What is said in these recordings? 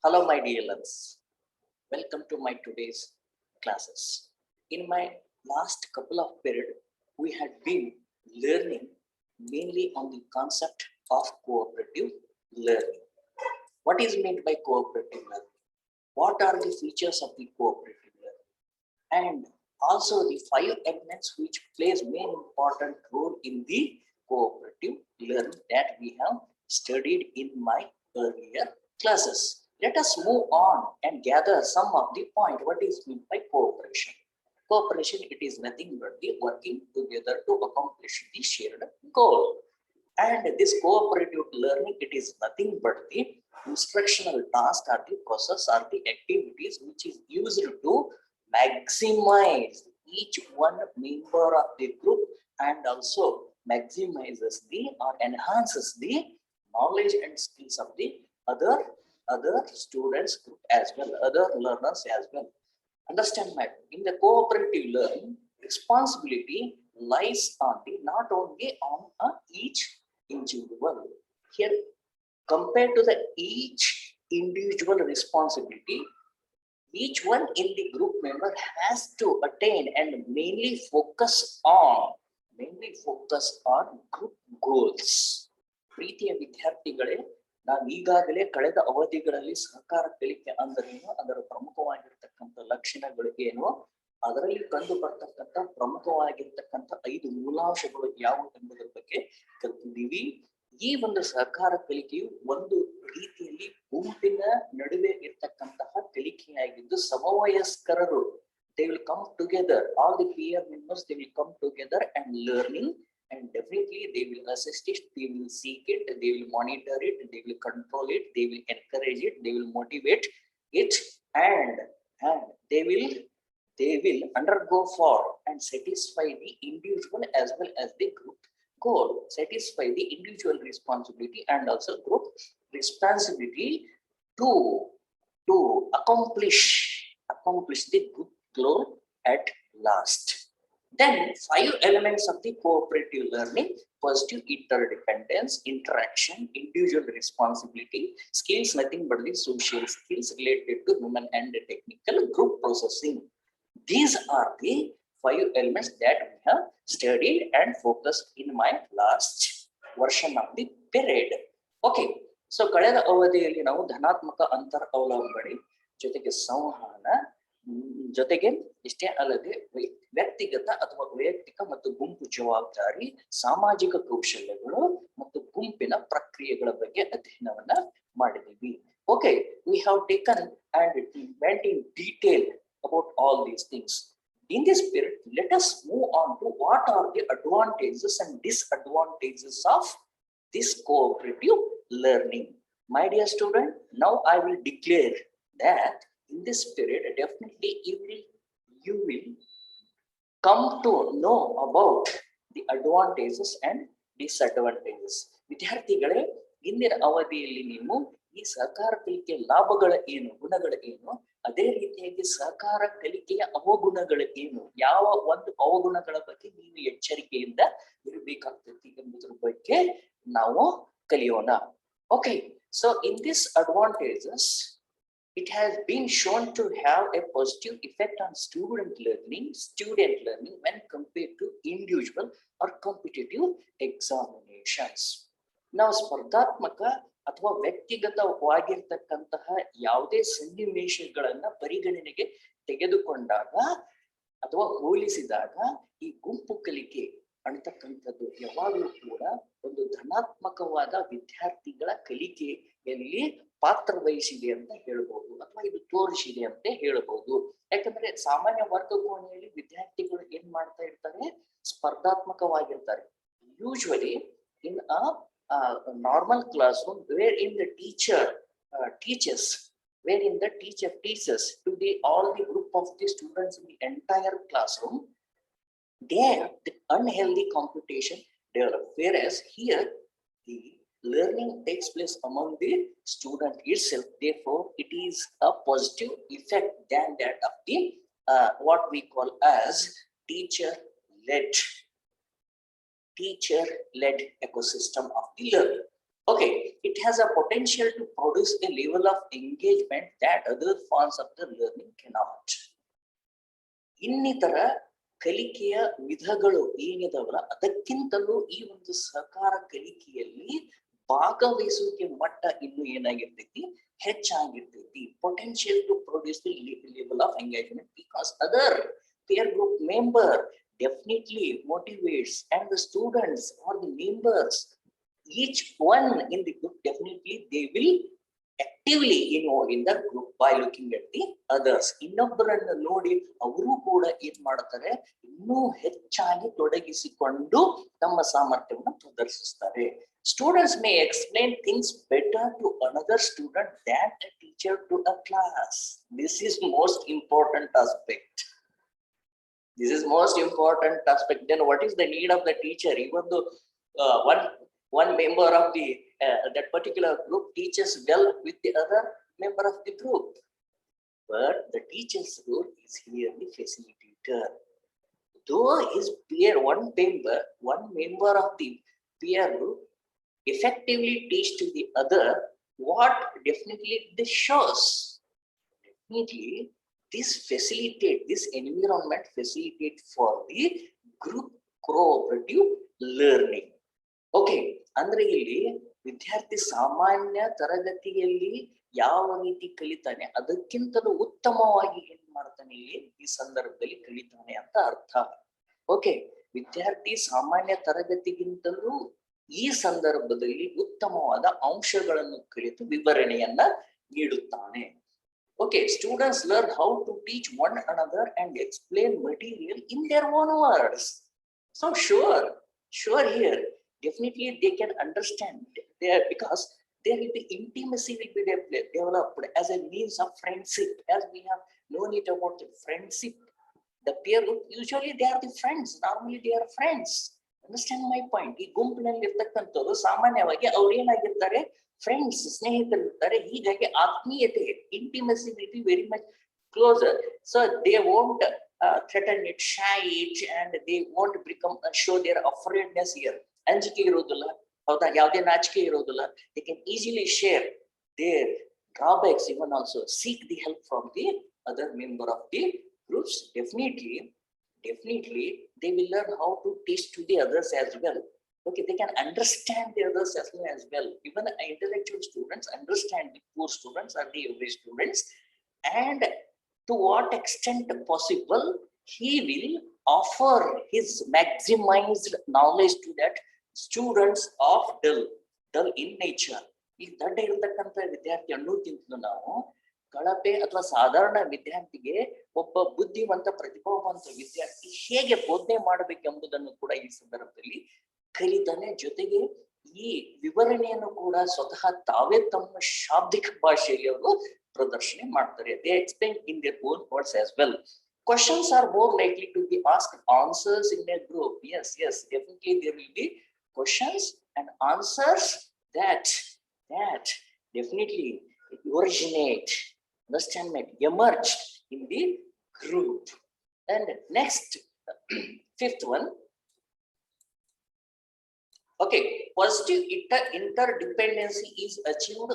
Hello, my dear learners. Welcome to my today's classes. In my last couple of periods, we had been learning mainly on the concept of cooperative learning. What is meant by cooperative learning? What are the features of the cooperative learning? And also the 5 elements which plays main important role in the cooperative learning that we have studied in my earlier classes. Let us move on and gather some of the point. What is meant by cooperation? Cooperation, it is nothing but the working together to accomplish the shared goal. And this cooperative learning, it is nothing but the instructional task or the process or the activities which is used to maximize each one member of the group and also maximizes the or enhances the knowledge and skills of the other students group as well, other learners as well. Understand, my in the cooperative learning, responsibility lies on the not only on each individual. Here, compared to the each individual responsibility, each one in the group member has to attain and mainly focus on group goals. ಪ್ರೀತಿಯ ವಿದ್ಯಾರ್ಥಿಗಳೇ, ನಾವು ಈಗಾಗಲೇ ಕಳೆದ ಅವಧಿಗಳಲ್ಲಿ ಸಹಕಾರ ಕಲಿಕೆ ಅಂದರೇನು, ಅದರ ಪ್ರಮುಖವಾಗಿರ್ತಕ್ಕಂಥ ಲಕ್ಷಣಗಳು ಏನು, ಅದರಲ್ಲಿ ಕಂಡು ಬರ್ತಕ್ಕಂಥ ಪ್ರಮುಖವಾಗಿರ್ತಕ್ಕಂಥ 5 ಮೂಲಾಂಶಗಳು ಯಾವುವು ಎಂಬುದರ ಬಗ್ಗೆ ಕಲಿತಿದ್ದೀವಿ. ಈ ಒಂದು ಸಹಕಾರ ಕಲಿಕೆಯು ಒಂದು ರೀತಿಯಲ್ಲಿ ಗುಂಪಿನ ನಡುವೆ ಇರ್ತಕ್ಕಂತಹ ಕಲಿಕೆಯಾಗಿದ್ದು ಸಮವಯಸ್ಕರರು they will come together, all the peer members, they will come together and learning, and definitely they will assist it, they will seek it, they will monitor it, they will control it, they will encourage it, they will motivate it, and they will undergo for and satisfy the individual as well as the group goal, satisfy the individual responsibility and also group responsibility to accomplish the group goal at last. Then 5 elements of the cooperative learning: positive interdependence, interaction, individual responsibility, skills, nothing but the social skills related to human and technical, group processing. These are the 5 elements that we have studied and focused in my last version of the period. Okay, so ಕಳೆದ ಅವಧಿಯಲ್ಲಿ ನಾವು ಧನಾತ್ಮಕ ಅಂತರ ಅವಲಂಬನೆ ಜೊತೆಗೆ ಸಂವಹನ ಜೊತೆಗೆ ಇಷ್ಟೇ ಅಲ್ಲದೆ ವ್ಯಕ್ತಿಗತ ಅಥವಾ ವೈಯಕ್ತಿಕ ಮತ್ತು ಗುಂಪು ಜವಾಬ್ದಾರಿ, ಸಾಮಾಜಿಕ ಕೌಶಲ್ಯಗಳು ಮತ್ತು ಗುಂಪಿನ ಪ್ರಕ್ರಿಯೆಗಳ ಬಗ್ಗೆ ಅಧ್ಯಯನವನ್ನ ಮಾಡಿದ್ದೀವಿ. Okay, we have taken and went in detail about all these things. In this period, let us move on to what are the advantages and disadvantages of this cooperative learning. My dear student, now I will declare that in this period, definitely you will come to know about the advantages and disadvantages. ವಿದ್ಯಾರ್ಥಿಗಳೇ, ಇಂದಿನ ಅವಧಿಯಲ್ಲಿ ನೀವು ಈ ಸಹಕಾರ ಕಲಿಕೆಯ ಲಾಭಗಳ ಏನು, ಗುಣಗಳ ಏನು, ಅದೇ ರೀತಿಯಾಗಿ ಸಹಕಾರ ಕಲಿಕೆಯ ಅವಗುಣಗಳು ಏನು, ಯಾವ ಒಂದು ಅವಗುಣಗಳ ಬಗ್ಗೆ ನೀವು ಎಚ್ಚರಿಕೆಯಿಂದ ಇರಬೇಕಾಗ್ತದೆ ಎಂಬುದರ ಬಗ್ಗೆ ನಾವು ಕಲಿಯೋಣ. Okay, so in these advantages, it has been shown to have a positive effect on student learning when compared to individual or competitive examinations. Now, ಸ್ಪರ್ಧಾತ್ಮಕ ಅಥವಾ ವ್ಯಕ್ತಿಗತವಾಗಿರ್ತಕ್ಕಂತಹ ಯಾವುದೇ ಸನ್ನಿವೇಶಗಳನ್ನ ಪರಿಗಣನೆಗೆ ತೆಗೆದುಕೊಂಡಾಗ ಅಥವಾ ಹೋಲಿಸಿದಾಗ ಈ ಗುಂಪು ಕಲಿಕೆ ಅಂತಕ್ಕಂಥದ್ದು ಯಾವಾಗಲೂ ಕೂಡ ಒಂದು ಧನಾತ್ಮಕವಾದ ವಿದ್ಯಾರ್ಥಿಗಳ ಕಲಿಕೆಯಲ್ಲಿ ಪಾತ್ರ ವಹಿಸಿದೆ ಅಂತ ಹೇಳ್ಬೋದು, ಅಥವಾ ಇದು ತೋರಿಸಿದೆ ಅಂತ ಹೇಳ್ಬೋದು. ಯಾಕಂದ್ರೆ ಸಾಮಾನ್ಯ ವರ್ಗಕೋಣೆಯಲ್ಲಿ ವಿದ್ಯಾರ್ಥಿಗಳು ಏನ್ ಮಾಡ್ತಾ ಇರ್ತಾರೆ, ಸ್ಪರ್ಧಾತ್ಮಕವಾಗಿರ್ತಾರೆ. Usually in a normal classroom wherein the teacher teaches to the all the group of the students in the entire classroom, there the unhealthy competition develops, whereas here the learning takes place among the student itself. Therefore, it is a positive effect than that of the what we call as teacher-led ecosystem of the learning. Okay, it has a potential to produce a level of engagement that other forms of the learning cannot. ಇನ್ನಿತರ ಕಲಿಕೆಯ ವಿಧಗಳು ಏನಿದಾವಲ್ಲ ಅದಕ್ಕಿಂತಲೂ ಈ ಒಂದು ಸಹಕಾರ ಕಲಿಕೆಯಲ್ಲಿ ಭಾಗವಹಿಸುವಿಕೆ ಮಟ್ಟ ಇನ್ನು ಏನಾಗಿರ್ತೈತಿ ಹೆಚ್ಚಾಗಿರ್ತೈತಿ. Potential to produce the level of engagement because other peer group member definitely motivates and the students or the members, each one in the group definitely they will actively involve in the group by looking at the others. ಇನ್ನೊಬ್ಬರನ್ನು ನೋಡಿ ಅವರು ಕೂಡ ಏನ್ ಮಾಡ್ತಾರೆ, ಇನ್ನೂ ಹೆಚ್ಚಾಗಿ ತೊಡಗಿಸಿಕೊಂಡು ತಮ್ಮ ಸಾಮರ್ಥ್ಯವನ್ನು ಪ್ರದರ್ಶಿಸ್ತಾರೆ. Students may explain things better to another student than a teacher to a class. This is most important aspect. This is most important aspect. Then what is the need of the teacher? Even though one member of the that particular group teaches well with the other member of the group, but the teacher's role is here the facilitator. Though his peer, one member of the peer group effectively teach to the other, what definitely this shows, definitely this environment facilitate for the group cooperative learning. Okay, ಅಂದ್ರೆ ಇಲ್ಲಿ ವಿದ್ಯಾರ್ಥಿ ಸಾಮಾನ್ಯ ತರಗತಿಯಲ್ಲಿ ಯಾವ ರೀತಿ ಕಲಿತಾನೆ ಅದಕ್ಕಿಂತಲೂ ಉತ್ತಮವಾಗಿ ಏನ್ ಮಾಡ್ತಾನೆ ಇಲ್ಲಿ ಈ ಸಂದರ್ಭದಲ್ಲಿ ಕಲಿತಾನೆ ಅಂತ ಅರ್ಥ. ಓಕೆ, ವಿದ್ಯಾರ್ಥಿ ಸಾಮಾನ್ಯ ತರಗತಿಗಿಂತಲೂ ಈ ಸಂದರ್ಭದಲ್ಲಿ ಉತ್ತಮವಾದ ಅಂಶಗಳನ್ನು ಕಲಿತು ವಿವರಣೆಯನ್ನ ನೀಡುತ್ತಾನೆ. Okay, students learn how to teach one another and explain material in their own words. So sure here definitely they can understand there because there will be intimacy will be developed as a means of friendship, as we have known it about the friendship. The peer group usually they are the friends, normally they are friends. Understand my point? ಈ ಗುಂಪಿನಲ್ಲಿ ಇರ್ತಕ್ಕಂಥವ್ರು ಸಾಮಾನ್ಯವಾಗಿ ಅವ್ರು ಏನಾಗಿರ್ತಾರೆ, friends, ಸ್ನೇಹಿತರಿರ್ತಾರೆ. ಹೀಗಾಗಿ ಆತ್ಮೀಯತೆ, intimacy will be very much closer. So they won't threaten it, shy it, and they won't become show their afraidness here. ಅಂಜಿಕೆ ಇರೋದಿಲ್ಲ, ಹೌದಾ, ಯಾವುದೇ ನಾಚಿಕೆ ಇರೋದಿಲ್ಲ. They can easily share their drawbacks, even also seek the help from the other member of the groups. Definitely they will learn how to teach to the others as well. Okay, they can understand the others as well. Even intellectual students understand the poor students or the average students, and to what extent possible he will offer his maximized knowledge to that students of dull in nature. ಈ ದಡ್ಡ ಇರತಕ್ಕಂತ ವಿದ್ಯಾರ್ಥಿ ಅನ್ನೋಕ್ಕಿಂತ ನಾವು ಕಳಪೆ ಅಥವಾ ಸಾಧಾರಣ ವಿದ್ಯಾರ್ಥಿಗೆ ಒಬ್ಬ ಬುದ್ಧಿವಂತ ಪ್ರತಿಭಾವಂತ ವಿದ್ಯಾರ್ಥಿ ಹೇಗೆ ಬೋಧನೆ ಮಾಡಬೇಕೆಂಬುದನ್ನು ಕೂಡ ಈ ಸಂದರ್ಭದಲ್ಲಿ ಕಲಿತಾನೆ. ಜೊತೆಗೆ ಈ ವಿವರಣೆಯನ್ನು ಕೂಡ ಸ್ವತಃ ತಾವೇ ತಮ್ಮ ಶಾಬ್ದಿಕ ಭಾಷೆಯಲ್ಲಿ ಅವರು ಪ್ರದರ್ಶನ ಮಾಡ್ತಾರೆ. They explain in their own words as well. Questions are more likely to be asked, answers in a group. Yes, definitely there will be questions and answers that definitely originate, understand, emerge in the group. And next, fifth one. Okay, positive interdependency is achieved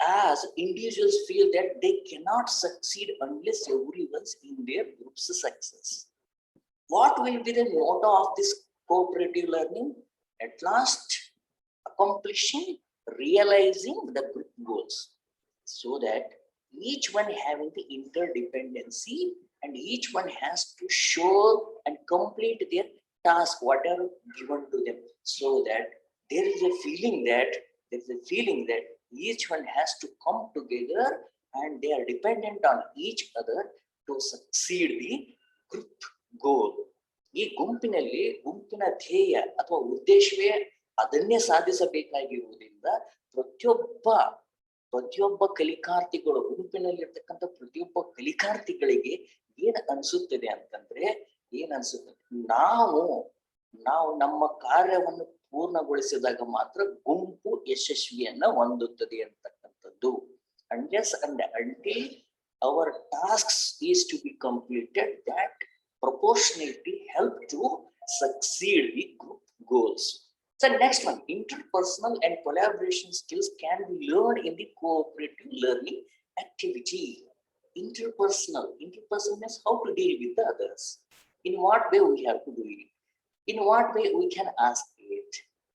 as individuals feel that they cannot succeed unless everyone's in their group's success. What will be the motto of this cooperative learning? At last, accomplishing, realizing the group goals, so that each one having the interdependency and each one has to show and complete their task, whatever given to them, so that there is a feeling that each one has to come together and they are dependent on each other to succeed the group goal. ಈ ಗುಂಪಿನ ಧ್ಯೇಯ ಅಥವಾ ಉದ್ದೇಶವೇ ಅದನ್ನೇ ಸಾಧಿಸಬೇಕಾಗಿರುವುದರಿಂದ ಪ್ರತಿಯೊಬ್ಬ ಕಲಿಕಾರ್ಥಿಗಳು, ಗುಂಪಿನಲ್ಲಿರ್ತಕ್ಕಂಥ ಪ್ರತಿಯೊಬ್ಬ ಕಲಿಕಾರ್ಥಿಗಳಿಗೆ ಏನ್ ಅನ್ಸುತ್ತದೆ ಅಂತಂದ್ರೆ, ನಾವು ನಮ್ಮ ಕಾರ್ಯವನ್ನು ಪೂರ್ಣಗೊಳಿಸಿದಾಗ ಮಾತ್ರ ಗುಂಪು ಯಶಸ್ವಿಯನ್ನ ಹೊಂದುತ್ತದೆ ಅಂತಕ್ಕಂಥದ್ದು. Unless and until our tasks is to be completed, that proportionality help to succeed the group goals. So next one, interpersonal and collaboration skills can be learned in the cooperative learning activity. Interpersonal means how to deal with the others. In what way we have to do it? In what way we can ask it?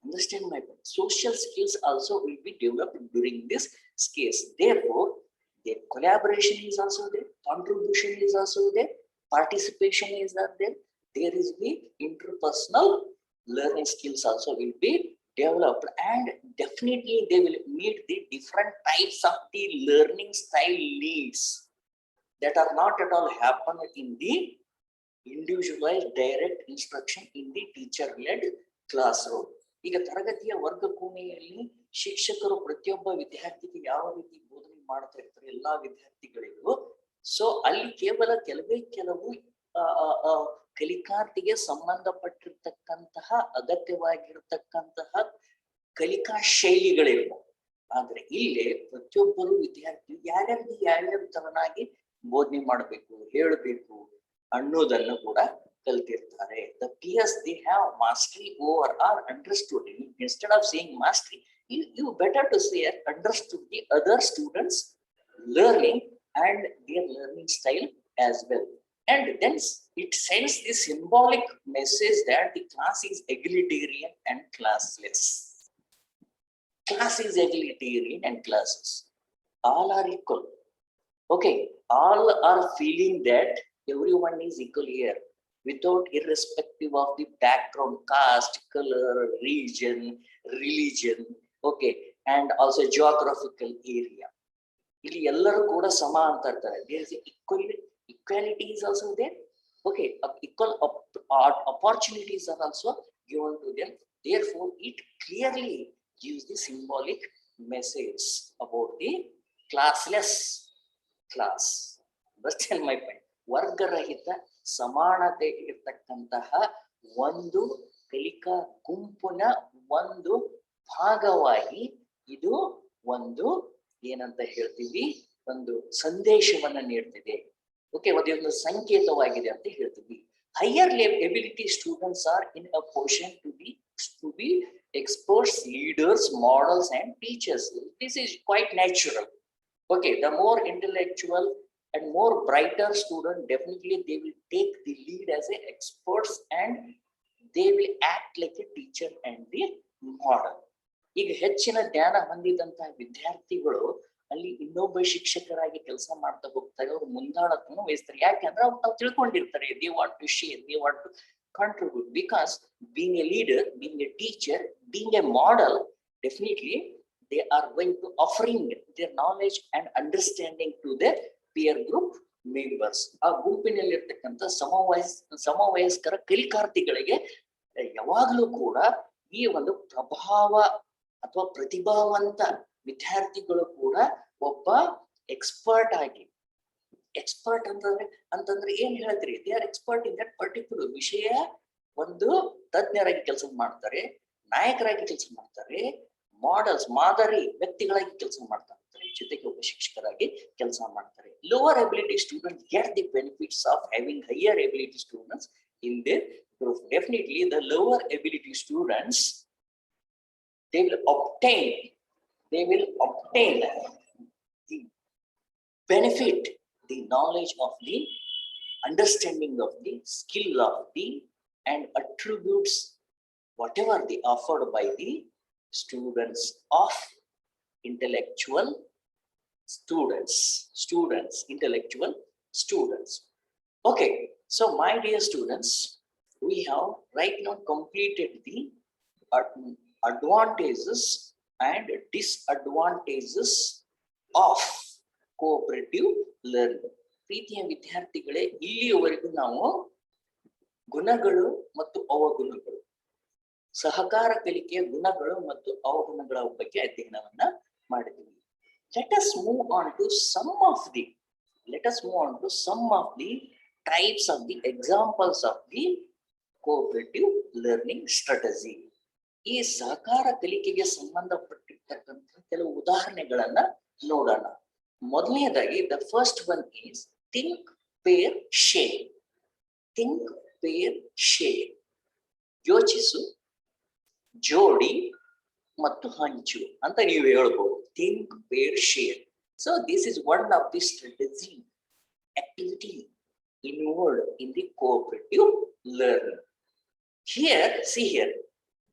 Understand my point? Social skills also will be developed during this case. Therefore, the collaboration is also there, contribution is also there, participation is not there. There is the interpersonal learning skills also will be developed, and definitely they will meet the different types of the learning style needs that are not at all happen in the individualized direct instruction in the teacher led classroom. ಈಗ ತರಗತಿಯ ವರ್ಗ ಕೋಣೆಯಲ್ಲಿ ಶಿಕ್ಷಕರು ಪ್ರತಿಯೊಬ್ಬ ವಿದ್ಯಾರ್ಥಿಗೆ ಯಾವ ರೀತಿ ಬೋಧನೆ ಮಾಡ್ತಾ ಇರ್ತಾರೆ ಎಲ್ಲಾ ವಿದ್ಯಾರ್ಥಿಗಳಿಗೂ. ಸೊ ಅಲ್ಲಿ ಕೇವಲ ಕೆಲವು ಕಲಿಕಾರ್ಥಿಗೆ ಸಂಬಂಧಪಟ್ಟಿರ್ತಕ್ಕಂತಹ ಅಗತ್ಯವಾಗಿರ್ತಕ್ಕಂತಹ ಕಲಿಕಾ ಶೈಲಿಗಳಿರ್ಬೋದು. ಆದ್ರೆ ಇಲ್ಲಿ ಪ್ರತಿಯೊಬ್ಬರು ವಿದ್ಯಾರ್ಥಿ ಯಾರ್ಯಾರ ತರನಾಗಿ ಬೋಧನೆ ಮಾಡಬೇಕು, ಹೇಳಬೇಕು ಅನ್ನೋದನ್ನು ಕೂಡ ಕಲ್ತಿರ್ತಾರೆ. The peers, they have mastery over or understood. Instead of saying mastery, you better to say understood the other students learning and their learning style as well. And then it sends the symbolic message that the class is egalitarian and classless. Class is egalitarian and classless. All are equal. Okay, all are feeling that everyone is equal here, without irrespective of the background, caste, color, region, religion, okay, and also geographical area. ಇಲ್ಲಿ ಎಲ್ಲರೂ ಕೂಡ ಸಮ ಅಂತ ಇರ್ತಾರೆ. There is equality is also there. Okay, equal opportunities are also given to them. Therefore, it clearly gives the symbolic message about the classless class. Understand my point? ವರ್ಗರಹಿತ ಸಮಾನತೆ ಇರತಕ್ಕಂತಹ ಒಂದು ಕಲಿಕಾ ಗುಂಪಿನ ಒಂದು ಭಾಗವಾಗಿ ಇದು ಒಂದು ಏನಂತ ಹೇಳ್ತೀವಿ, ಒಂದು ಸಂದೇಶವನ್ನ ನೀಡ್ತಿದೆ. ಓಕೆ, ಒಂದು ಸಂಕೇತವಾಗಿದೆ ಅಂತ ಹೇಳ್ತೀವಿ. Higher ability students are in a position to be experts, leaders, models and teachers. This is quite natural. Okay, the more intellectual and more brighter student, definitely they will take the lead as a experts and they will act like a teacher and the model. ಈಗ ಹೆಚ್ಚಿನ ಜ್ಞಾನ ಹೊಂದಿದಂತಹ ವಿದ್ಯಾರ್ಥಿಗಳು ಅಲ್ಲಿ ಇನ್ನೊಬ್ಬ ಶಿಕ್ಷಕರಾಗಿ ಕೆಲಸ ಮಾಡ್ತಾ ಹೋಗ್ತಾರೆ. ಅವರು ಮುಂದಾಳತ್ವವನ್ನು ವಹಿಸ್ತಾರೆ. ಯಾಕೆಂದ್ರೆ ಅವ್ರು ತಾವು ತಿಳ್ಕೊಂಡಿರ್ತಾರೆ. they want to share, they want to contribute, because being a leader, being a teacher, being a model, definitely they are going to offering their knowledge and understanding to their peer group members. ಆ ಗುಂಪಿನಲ್ಲಿರ್ತಕ್ಕಂಥ ಸಮವಯಸ್ಕರ ಕಲಿಕಾರ್ಥಿಗಳಿಗೆ ಯಾವಾಗಲೂ ಕೂಡ ಈ ಒಂದು ಪ್ರಭಾವ ಅಥವಾ ಪ್ರತಿಭಾವಂತ ವಿದ್ಯಾರ್ಥಿಗಳು ಕೂಡ ಒಬ್ಬ ಎಕ್ಸ್ಪರ್ಟ್ ಆಗಿ, ಎಕ್ಸ್ಪರ್ಟ್ ಅಂತಂದ್ರೆ ಏನ್ ಹೇಳ್ತೀರಿ, they are expert in that particular ವಿಷಯ. ಒಂದು ತಜ್ಞರಾಗಿ ಕೆಲಸ ಮಾಡ್ತಾರೆ, ನಾಯಕರಾಗಿ ಕೆಲಸ ಮಾಡ್ತಾರೆ, ಮಾಡೆಲ್ಸ್ ಮಾದರಿ ವ್ಯಕ್ತಿಗಳಾಗಿ ಕೆಲಸ ಮಾಡ್ತಾ ಇರ್ತಾರೆ, ಜೊತೆಗೆ ಒಬ್ಬ ಶಿಕ್ಷಕರಾಗಿ ಕೆಲಸ ಮಾಡ್ತಾರೆ. Lower ability students get the benefits of having higher ability students in their group. Definitely the lower ability students they will obtain the benefit, the knowledge of the understanding of the skill of the and attributes whatever they offered by the students of intellectual intellectual students. Okay, so my dear students, we have right now completed the advantages and disadvantages of cooperative learning. ಪ್ರೀತಿಯ ವಿದ್ಯಾರ್ಥಿಗಳೇ, ಇಲ್ಲಿಯವರೆಗೂ ನಾವು ಗುಣಗಳು ಮತ್ತು ಅವಗುಣಗಳು, ಸಹಕಾರ ಕಲಿಕೆಯ ಗುಣಗಳು ಮತ್ತು ಅವಗುಣಗಳ ಬಗ್ಗೆ ಅಧ್ಯಯನವನ್ನ ಮಾಡಿದ್ದೀವಿ. Let us move on to some of the types of the examples of the cooperative learning strategy. ಈ ಸಹಕಾರ ಕಲಿಕೆಗೆ ಸಂಬಂಧಪಟ್ಟಿರ್ತಕ್ಕಂಥ ಕೆಲವು ಉದಾಹರಣೆಗಳನ್ನ ನೋಡೋಣ. ಮೊದಲನೇದಾಗಿ the first one is Think-Pair-Share. ಯೋಚಿಸು, ಜೋಡಿ ಮತ್ತು ಹಂಚು ಅಂತ ನೀವು ಹೇಳ್ಬೋದು. Think pair share. So this is one of the strategy activity involved in the cooperative learning. Here, see here,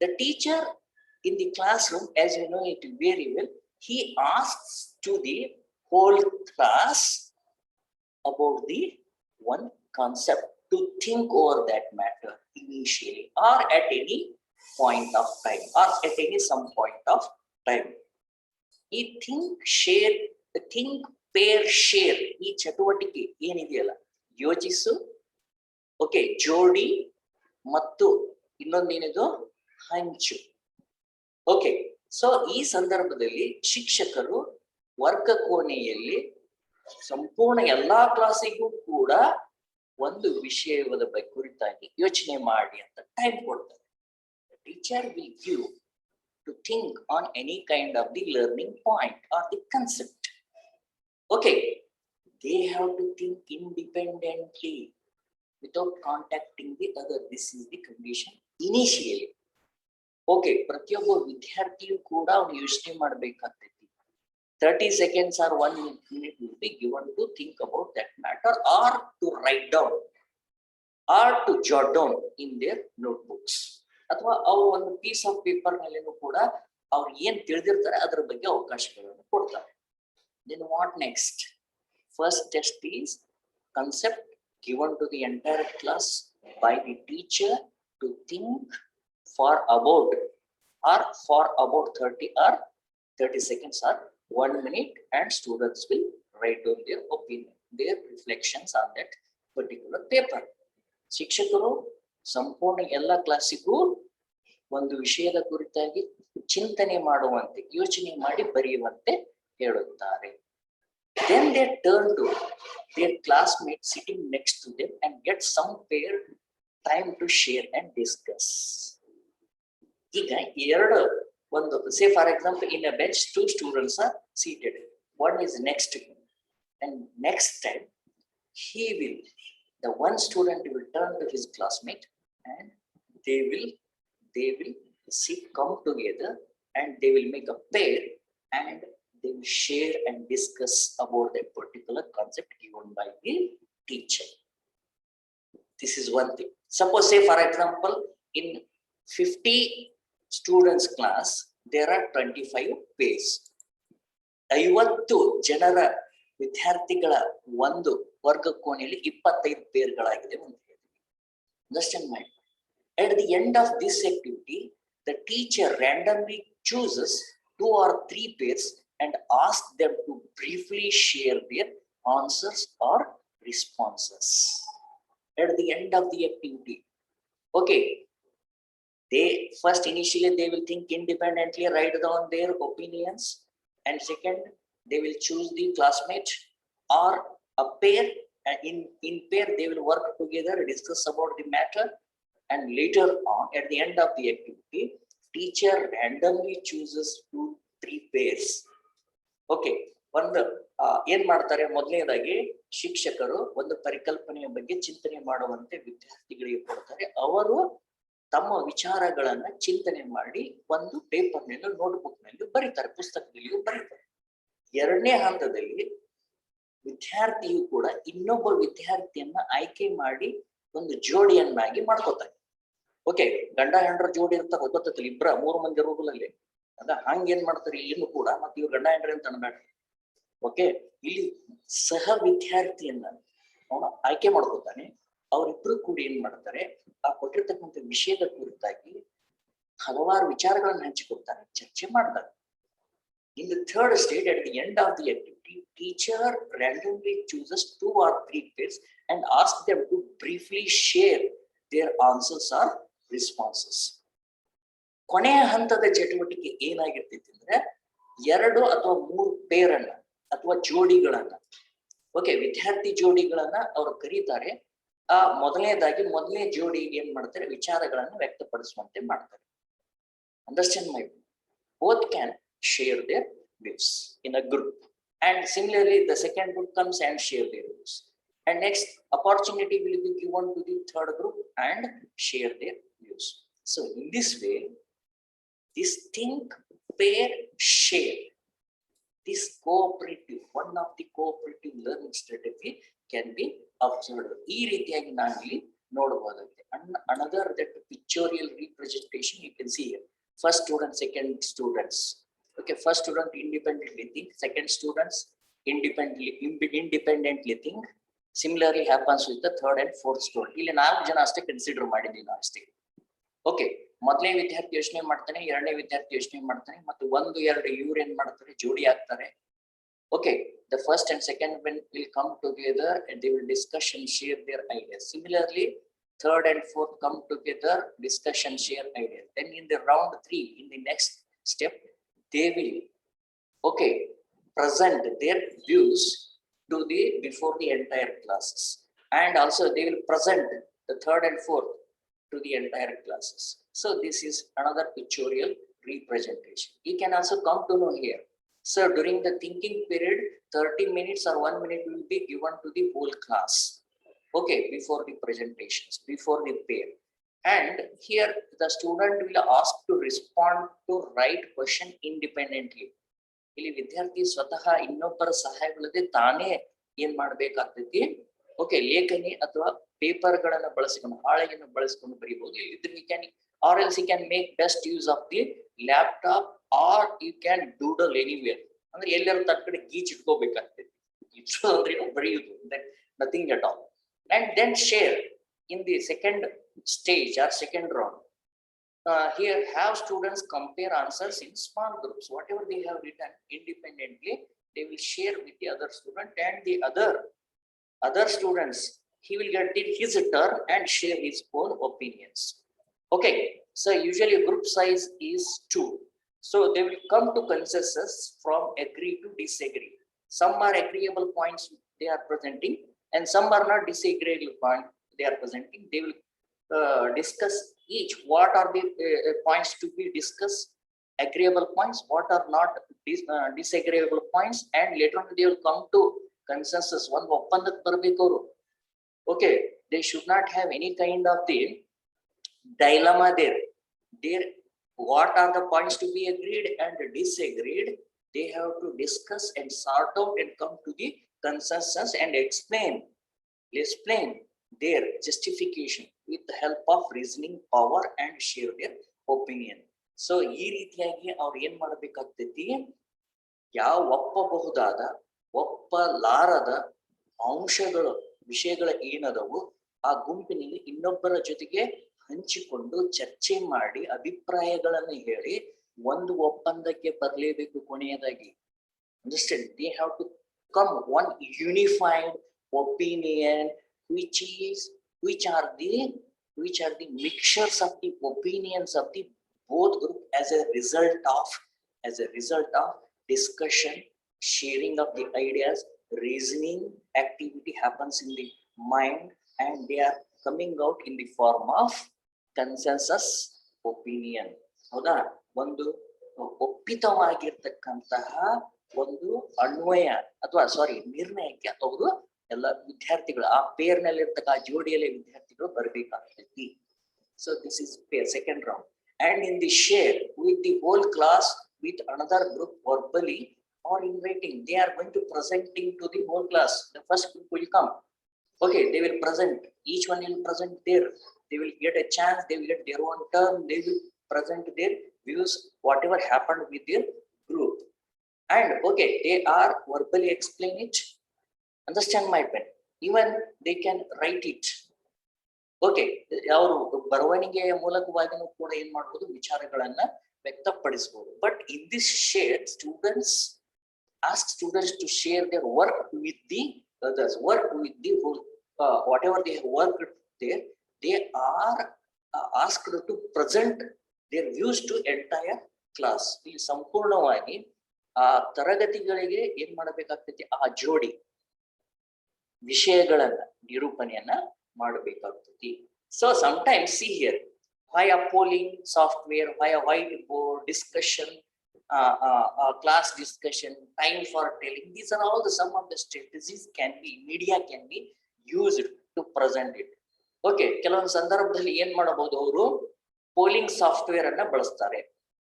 the teacher in the classroom, as you know it very well, he asks to the whole class about the one concept to think over that matter initially or at any point of time or at any some point of time. ಈ think pair share ಈ ಚಟುವಟಿಕೆ ಏನಿದೆಯಲ್ಲ, ಯೋಚಿಸು, okay, ಜೋಡಿ ಮತ್ತು ಇನ್ನೊಂದೇನಿದು ಹಂಚು. Okay, so ಈ ಸಂದರ್ಭದಲ್ಲಿ ಶಿಕ್ಷಕರು ವರ್ಗ ಕೋಣೆಯಲ್ಲಿ ಸಂಪೂರ್ಣ ಎಲ್ಲಾ ಕ್ಲಾಸಿಗೂ ಕೂಡ ಒಂದು ವಿಷಯದ ಬಗ್ಗೆ ಕುರಿತಾಗಿ ಯೋಚನೆ ಮಾಡಿ ಅಂತ ಟೈಮ್ ಕೊಡ್ತಾರೆ. Teacher will give to think on any kind of the learning point or the concept. Okay, they have to think independently without contacting the other. This is the condition initially. Okay, ಪ್ರತಿಯೊಬ್ಬ ವಿದ್ಯಾರ್ಥಿಯು ಕೂಡ ಅವನು ಯೋಚನೆ ಮಾಡಬೇಕಾಗ್ತೈತಿ. 30 seconds or 1 minute will be given to think about that matter or to write down or to jot down in their notebooks. ಅಥವಾ ಅವ್ರು ಒಂದು piece of paper ನಲ್ಲಿನೂ ಕೂಡ ಅವ್ರು ಏನ್ ತಿಳಿದಿರ್ತಾರೆ ಅದರ ಬಗ್ಗೆ ಅವಕಾಶಗಳನ್ನು ಕೊಡ್ತಾರೆ. Then what next? First test is concept given to the entire class by the teacher to think for about 30 or 30 seconds or 1 minute, and students will write down their opinion, their reflections on that particular paper. ಶಿಕ್ಷಕರು ಸಂಪೂರ್ಣ ಎಲ್ಲ ಕ್ಲಾಸಿಗೂ ಒಂದು ವಿಷಯದ ಕುರಿತಾಗಿ ಚಿಂತನೆ ಮಾಡುವಂತೆ, ಯೋಚನೆ ಮಾಡಿ ಬರೆಯುವಂತೆ ಹೇಳುತ್ತಾರೆ. Then they turn to their classmates sitting next to them and get some pair time to share and discuss. ಈಗ ಎರಡು ಒಂದು, say for example in a bench 2 students are seated, one is next to him, and next time the one student will turn to his classmate and they will come together and they will make a pair and they will share and discuss about that particular concept given by the teacher. This is one thing. Suppose, say for example, in 50 students class there are 25 pairs. 50 ಜನರ ವಿದ್ಯಾರ್ಥಿಗಳ ಒಂದು ವರ್ಗ ಕೋಣೆಯಲ್ಲಿ 25 ಪೇರ್ಗಳಾಗಿದೆ ಅಂತ ಹೇಳ್ತೀವಿ. Understand my? At the end of this activity, the teacher randomly chooses 2 or 3 pairs and asks them to briefly share their answers or responses. At the end of the activity, okay, initially they will think independently, write down their opinions, and second they will choose the classmate or a pair, and in pair they will work together, discuss about the matter, and later on at the end of the activity teacher randomly chooses 2-3 pairs. Okay, ಒಂದು ಏನ್ ಮಾಡ್ತಾರೆ, ಮೊದಲನೇದಾಗಿ ಶಿಕ್ಷಕರು ಒಂದು ಪರಿಕಲ್ಪನೆಯ ಬಗ್ಗೆ ಚಿಂತನೆ ಮಾಡುವಂತೆ ವಿದ್ಯಾರ್ಥಿಗಳಿಗೆ ಕೊಡ್ತಾರೆ. ಅವರು ತಮ್ಮ ವಿಚಾರಗಳನ್ನ ಚಿಂತನೆ ಮಾಡಿ ಒಂದು ಪೇಪರ್ ನಲ್ಲಿ, ನೋಟ್ಬುಕ್ ನಲ್ಲಿ ಬರೀತಾರೆ, ಪುಸ್ತಕದಲ್ಲಿಯೂ ಬರೀತಾರೆ. ಎರಡನೇ ಹಂತದಲ್ಲಿ ವಿದ್ಯಾರ್ಥಿಯು ಕೂಡ ಇನ್ನೊಬ್ಬ ವಿದ್ಯಾರ್ಥಿಯನ್ನ ಆಯ್ಕೆ ಮಾಡಿ ಒಂದು ಜೋಡಿಯನ್ನಾಗಿ ಮಾಡ್ಕೋತಾರೆ. ಓಕೆ, ಗಂಡ ಹೆಂಡ್ರ ಜೋಡಿ ಇರ್ತಾರ, ಗೊತ್ತಿಲ್ಲ, 2-3 ಮಂದಿ ಇರೋದ್ರಲ್ಲಿ ಅದ ಹಂಗ ಏನ್ ಮಾಡ್ತಾರೆ ಇನ್ನು ಕೂಡ, ಮತ್ತೆ ಇವ್ರು ಗಂಡ ಹೆಂಡ್ರಿ ಅಂತ ಅನ್ಬೇಡ್ರಿ. ಓಕೆ, ಇಲ್ಲಿ ಸಹ ವಿದ್ಯಾರ್ಥಿಯನ್ನ ಅವನು ಆಯ್ಕೆ ಮಾಡ್ಕೋತಾನೆ. ಅವರಿಬ್ರು ಕೂಡ ಏನ್ ಮಾಡ್ತಾರೆ, ಆ ಕೊಟ್ಟಿರ್ತಕ್ಕಂಥ ವಿಷಯದ ಕುರಿತಾಗಿ ಹಲವಾರು ವಿಚಾರಗಳನ್ನ ಹಂಚಿಕೊಡ್ತಾರೆ, ಚರ್ಚೆ ಮಾಡ್ತಾರೆ. In the third stage, at the end of the activity, teacher randomly chooses 2 or 3 pairs and asks them to briefly share their answers or responses. ಕೊನೆಯ ಹಂತದ ಚಟುವಟಿಕೆ ಏನಾಗಿರ್ತೈತಿ ಅಂದ್ರೆ, 2 ಅಥವಾ 3 ಪೇರನ್ನ ಅಥವಾ ಜೋಡಿಗಳನ್ನ, ಓಕೆ, ವಿದ್ಯಾರ್ಥಿ ಜೋಡಿಗಳನ್ನ ಅವರು ಕರೀತಾರೆ. ಆ ಮೊದಲನೇ ಜೋಡಿ ಏನ್ ಮಾಡ್ತಾರೆ, ವಿಚಾರಗಳನ್ನ ವ್ಯಕ್ತಪಡಿಸುವಂತೆ ಮಾಡ್ತಾರೆ. Understand my point? Both can share their views in a group, and similarly the second group comes and share their views, and next opportunity will be given to the third group and share their views. So in this way this Think-Pair-Shair, this cooperative, one of the cooperative learning strategy can be observed. ಈ ರೀತಿಯಾಗಿ ನಾನು ಇಲ್ಲಿ ನೋಡಬಹುದಾಗಿದೆ. Another that pictorial representation you can see here. First student, second students. Okay, first student independently think, second students independently think. Similarly happens with the third and fourth student. ಇಲ್ಲಿ 4 ಜನ ಅಷ್ಟೇ consider ಮಾಡಿದ್ದೀನಿ ಅಷ್ಟೇ. ಓಕೆ, ಮೊದಲನೇ ವಿದ್ಯಾರ್ಥಿ ಯೋಚನೆ ಮಾಡ್ತಾನೆ, ಎರಡನೇ ವಿದ್ಯಾರ್ಥಿ ಯೋಚನೆ ಮಾಡ್ತಾನೆ, ಮತ್ತು 1, 2 ಇವ್ರು ಏನ್ ಮಾಡ್ತಾರೆ, ಜೋಡಿ ಆಗ್ತಾರೆ. Okay, the first and second one will come together and they will discuss and share their ideas. Similarly, third and fourth come together, discuss and share ideas. Then in the round 3, in the next step, they will present their views to the before the entire classes, and also they will present the third and fourth to the entire classes. So this is another pictorial representation. You can also come to know here. So during the thinking period, 30 minutes or 1 minute will be given to the whole class. Okay, before the presentations, before the pair. And here the student will ask to respond to right question independently. ಇಲ್ಲಿ ವಿದ್ಯಾರ್ಥಿ ಸ್ವತಃ ಇನ್ನೊಬ್ಬರ ಸಹಾಯವಿಲ್ಲದೆ ತಾನೇ ಏನ್ ಮಾಡ್ಬೇಕಾಗ್ತೈತಿ, okay, ಲೇಖನಿ ಅಥವಾ paper ಗಳನ್ನ ಬಳಸಿಕೊಂಡು, ಹಾಳೆಯನ್ನು ಬಳಸಿಕೊಂಡು ಬರೀಬಹುದು. Or else you can make best use of the laptop, or you can doodle anywhere. ಅಂದ್ರೆ ಎಲ್ಲರೂ ತಕ್ಕಡೆ ಗೀಚ್ ಇಟ್ಕೋಬೇಕಾಗ್ತೈತಿ. ಗೀಚು ಅಂದ್ರೆ ಬರೆಯುವುದು, nothing at all. And then share in the second stage or second round. Here have students compare answers in small groups. Whatever they have written independently, they will share with the other student, and the other students, he will get his turn and share his own opinions. Okay, so usually group size is 2. So they will come to consensus from agree to disagree. Some are agreeable points they are presenting, and some are not disagreeable points they are presenting. They will discuss each what are the points to be discussed, agreeable points, what are not disagreeable points, and later on they will come to consensus. One oppandak barbeku avaru. Okay, they should not have any kind of the dilemma there. What are the points to be agreed and disagreed, they have to discuss and sort out and come to the consensus and explain their justification with the help of reasoning power and share their opinion. So ಈ ರೀತಿಯಾಗಿ ಅವ್ರು ಏನ್ ಮಾಡಬೇಕಾಗ್ತೈತಿ, ಯಾವ ಒಪ್ಪಬಹುದಾದ ಒಪ್ಪಲಾರದ ಅಂಶಗಳು ವಿಷಯಗಳ ಏನದವು ಆ ಗುಂಪಿನಲ್ಲಿ ಇನ್ನೊಬ್ಬರ ಜೊತೆಗೆ ಹಂಚಿಕೊಂಡು ಚರ್ಚೆ ಮಾಡಿ ಅಭಿಪ್ರಾಯಗಳನ್ನು ಹೇಳಿ ಒಂದು ಒಪ್ಪಂದಕ್ಕೆ ಬರಲೇಬೇಕು. ಕೊನೆಯದಾಗಿ understand, they have to come one unified opinion, which are the mixtures of the opinions of the both group as a result of discussion, sharing of the ideas, reasoning activity happens in the mind, and they are coming out in the form of consensus opinion. ಹೌದಾ? ಒಂದು ಒಪ್ಪಿತವಾಗಿರ್ತಕ್ಕಂತಹ ಒಂದು ಅನ್ವಯ ಅಥವಾ ನಿರ್ಣಯಕ್ಕೆ ಅವರು ಎಲ್ಲ ವಿದ್ಯಾರ್ಥಿಗಳು ಆ ಪೇರ್ನಲ್ಲಿರ್ತಕ್ಕ ಆ ಜೋಡಿಯಲ್ಲಿ ವಿದ್ಯಾರ್ಥಿಗಳು ಬರಬೇಕಾಗ್ತೈತಿ. So this is pair, second round. And in the share with the whole class with another group verbally or in writing, they are going to presenting to the whole class. The first group will come. Okay, they will present. Each one will present there. They will get a chance. They will get their own turn. They will present their views, whatever happened with their group. And okay, they are verbally explain it. Understand my point. Even they can write it. Okay, ಅವರು ಬರವಣಿಗೆಯ ಮೂಲಕವಾಗಿನೂ ಕೂಡ ಏನ್ ಮಾಡಬಹುದು, ವಿಚಾರಗಳನ್ನ ವ್ಯಕ್ತಪಡಿಸಬಹುದು. But in this share, students ask students to share their work with the others, work with the whole, whatever they have worked there, they are asked to present their views to entire class. ಇಲ್ಲಿ ಸಂಪೂರ್ಣವಾಗಿ ಆ ತರಗತಿಗಳಿಗೆ ಏನ್ ಮಾಡಬೇಕಾಗ್ತೈತಿ, ಆ ಜೋಡಿ ವಿಷಯಗಳನ್ನ ನಿರೂಪಣೆಯನ್ನ ಮಾಡಬೇಕಾಗ್ತೈತಿ. So sometimes see here, via polling software, via whiteboard discussion, class discussion, time for telling, these are all the some of the strategies media can be used to present it. Okay, ಕೆಲವೊಂದು ಸಂದರ್ಭದಲ್ಲಿ ಏನ್ ಮಾಡಬಹುದು, ಅವರು polling software ಅನ್ನ ಬಳಸ್ತಾರೆ.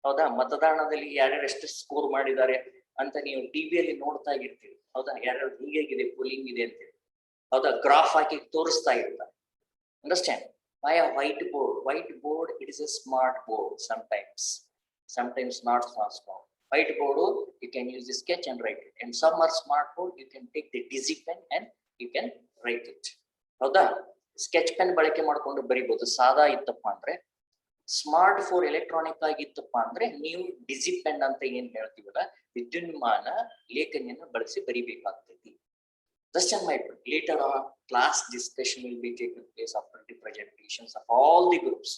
ಹೌದಾ? ಮತದಾನದಲ್ಲಿ ಯಾರ್ಯಾರು ಎಷ್ಟು ಸ್ಕೋರ್ ಮಾಡಿದ್ದಾರೆ ಅಂತ ನೀವು ಟಿವಿಯಲ್ಲಿ ನೋಡ್ತಾ ಇರ್ತೀವಿ. ಹೌದಾ? ಯಾರ್ಯಾರು ಹೀಗಿದೆ ಪೋಲಿಂಗ್ ಇದೆ ಅಂತ ಹೇಳಿ. ಹೌದಾ? ಗ್ರಾಫ್ ಹಾಕಿ ತೋರಿಸ್ತಾ ಇರ್ತಾರೆ. Understand? Why a white board? White board, it is a smart board sometimes not smart. White board, you can use the sketch and write it. And some are smart board, you can take the dizzy pen and you can write it. ಹೌದಾ? Sketch pen ಬಳಕೆ ಮಾಡ್ಕೊಂಡು ಬರಿಬಹುದು. ಸಾದಾ ಇತ್ತಪ್ಪ ಅಂದ್ರೆ. Smart four electronic ಆಗಿತ್ತಪ್ಪ ಅಂದ್ರೆ ನೀವು DG pen ಅಂತ ಏನ್ ಹೇಳ್ತೀವಲ್ಲ, ವಿದ್ಯುನ್ಮಾನ ಲೇಖನಿಯನ್ನು ಬಳಸಿ ಬರಿಬೇಕಾಗ್ತೈತಿ. Understand my point. Later on, class discussion will be taken place after the presentations of all the groups,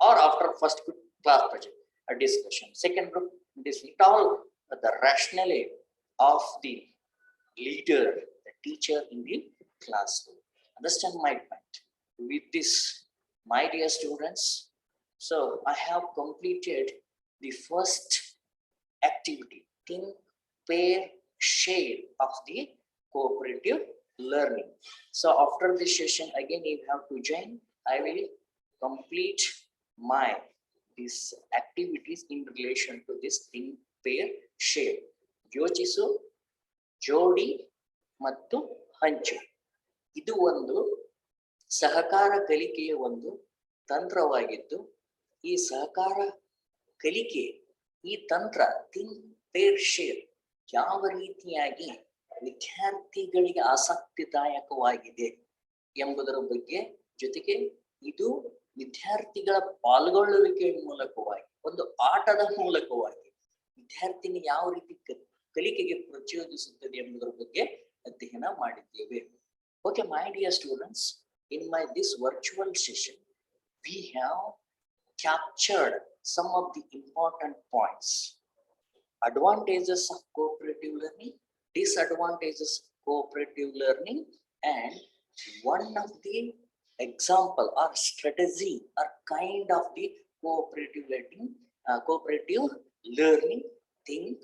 or after first group class project, a discussion. Second group, this it all the rationale of the leader, the teacher in the classroom. Understand my point. With this, my dear students, so I have completed the first activity, think, pair, share of the cooperative learning. So after this session, again you have to join. I will complete my these activities in relation to this think, pair, share. ಯೋಚಿಸು, ಜೋಡಿ ಮತ್ತು ಹಂಚು. ಇದು ಒಂದು ಸಹಕಾರ ಕಲಿಕೆಯ ಒಂದು ತಂತ್ರವಾಗಿದ್ದು, ಈ ಸಹಕಾರ ಕಲಿಕೆ, ಈ ತಂತ್ರ ಥಿಂಕ್ ಪೇರ್ ಶೇರ್ ಯಾವ ರೀತಿಯಾಗಿ ವಿದ್ಯಾರ್ಥಿಗಳಿಗೆ ಆಸಕ್ತಿದಾಯಕವಾಗಿದೆ ಎಂಬುದರ ಬಗ್ಗೆ, ಜೊತೆಗೆ ಇದು ವಿದ್ಯಾರ್ಥಿಗಳ ಪಾಲ್ಗೊಳ್ಳುವಿಕೆಯ ಮೂಲಕವಾಗಿ, ಒಂದು ಆಟದ ಮೂಲಕವಾಗಿ ವಿದ್ಯಾರ್ಥಿನಿ ಯಾವ ರೀತಿ ಕಲಿಕೆಗೆ ಪ್ರಚೋದಿಸುತ್ತದೆ ಎಂಬುದರ ಬಗ್ಗೆ ಅಧ್ಯಯನ ಮಾಡಿದ್ದೇವೆ. Okay, my dear students, in this virtual session, we have captured some of the important points. Advantages of cooperative learning, disadvantages of cooperative learning, and one of the example or strategy or kind of the cooperative learning, think,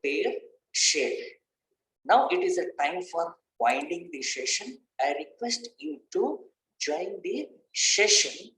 pair, share. Now it is a time for winding the session. I request you to join the session